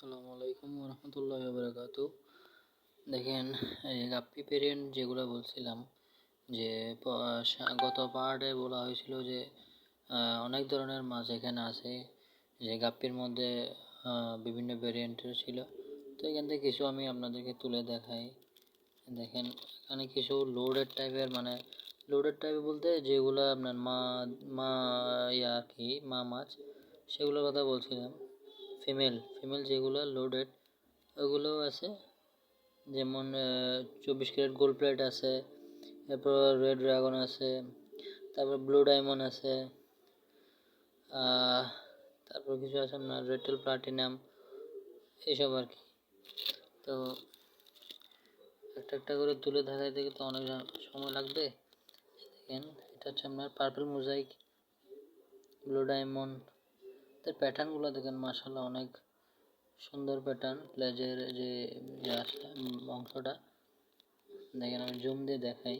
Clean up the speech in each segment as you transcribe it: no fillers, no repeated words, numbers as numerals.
আসসালামু আলাইকুম রহমতুল্লাহি বারাকাতু। দেখেন, এই গাপ্পি ভেরিয়েন্ট যেগুলো বলছিলাম যে গত পার্টে বলা হয়েছিল যে অনেক ধরনের মাছ এখানে আছে, যে গাপ্পির মধ্যে বিভিন্ন ভেরিয়েন্টের ছিল। তো এখান থেকে কিছু আমি আপনাদেরকে তুলে দেখাই। দেখেন, এখানে কিছু লোডেড টাইপের, মানে লোডেড টাইপ বলতে যেগুলো আপনার মা মা ইয়া আর কি মা মাছ, সেগুলোর কথা বলছিলাম। ফিমেল ফিমেল যেগুলো লোডেড ওগুলোও আছে, যেমন 24 ক্যারেট গোল্ড প্লেট আছে, তারপর রেড ড্রাগন আছে, তারপর ব্লু ডায়মন্ড আছে, তারপর কিছু আছে আপনার রেটেল প্লাটিনাম, এইসব আর কি। তো একটা একটা করে তুলে দেখাইতে তো অনেক সময় লাগবে। দেখেন, এটা হচ্ছে আপনার পার্পল মোজাইক, ব্লু ডায়মন্ড। তার প্যাটার্নগুলো দেখেন, মাশাআল্লাহ অনেক সুন্দর প্যাটার্ন। লেজের যে অংশটা দেখেন, আমি জুম দিয়ে দেখাই।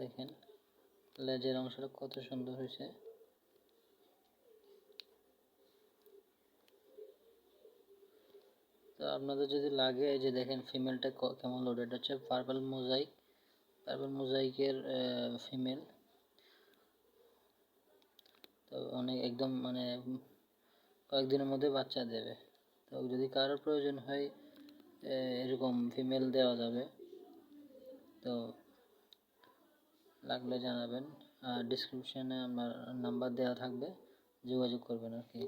দেখেন লেজের অংশটা কত সুন্দর হয়েছে। তো আপনাদের যদি লাগে, এই যে দেখেন ফিমেলটা কেমন লোডেড হচ্ছে, পার্পল মোজাইকের ফিমেল। তো অনেক একদম মানে কয়েকদিনের মধ্যে বাচ্চা দেবে। তো যদি কারোর প্রয়োজন হয় এরকম ফিমেল দেওয়া যাবে, তো লাগলে জানাবেন। আর ডিসক্রিপশনে আমার নাম্বার দেওয়া থাকবে, যোগাযোগ করবেন আর কি।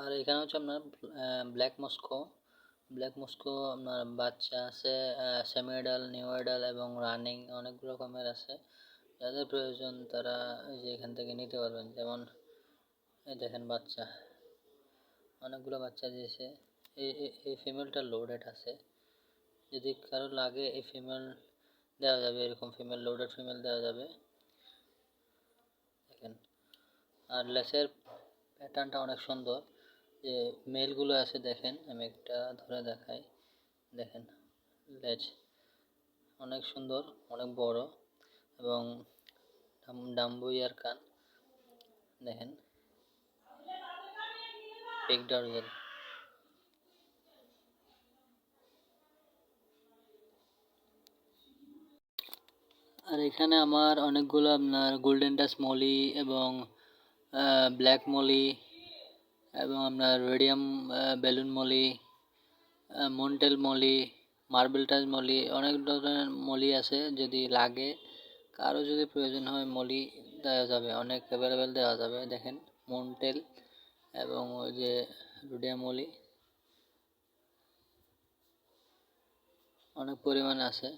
আর এখানে হচ্ছে আপনার ব্ল্যাক মস্কো আপনার বাচ্চা আছে, সেমি অ্যাডাল্ট, নিউ অ্যাডাল্ট এবং রানিং অনেক রকমের আছে। যাদের প্রয়োজন তারা যে এখান থেকে নিতে পারবেন। যেমন এই দেখেন বাচ্চা, অনেকগুলো বাচ্চা দিয়েছে। এই ফিমেলটা লোডেড আছে, যদি কারো লাগে এই ফিমেল দেওয়া যাবে, এরকম ফিমেল লোডেড ফিমেল দেওয়া যাবে। দেখেন, আর লেসের প্যাটার্নটা অনেক সুন্দর। যে মেলগুলো আছে দেখেন, আমি একটা ধরে দেখাই। দেখেন লেজ অনেক সুন্দর, অনেক বড়, এবং ডাম্বুইয়ার কান। দেখেন পিক ডার্জেল। আর এখানে আমার অনেকগুলো আপনার গোল্ডেন টাচ মলি এবং ব্ল্যাক মলি এবং আপনার রেডিয়াম বেলুন মলি, মন্টেল মলি, মার্বেল টাচ মলি, অনেক ধরনের মলি আছে। যদি লাগে, কারো যদি প্রয়োজন হয় মলি দেওয়া যাবে, অনেক অ্যাভেলেবেল দেওয়া যাবে। দেখেন মন্টেল এবং ওই যে রেডিয়াম মলি অনেক পরিমাণে আছে।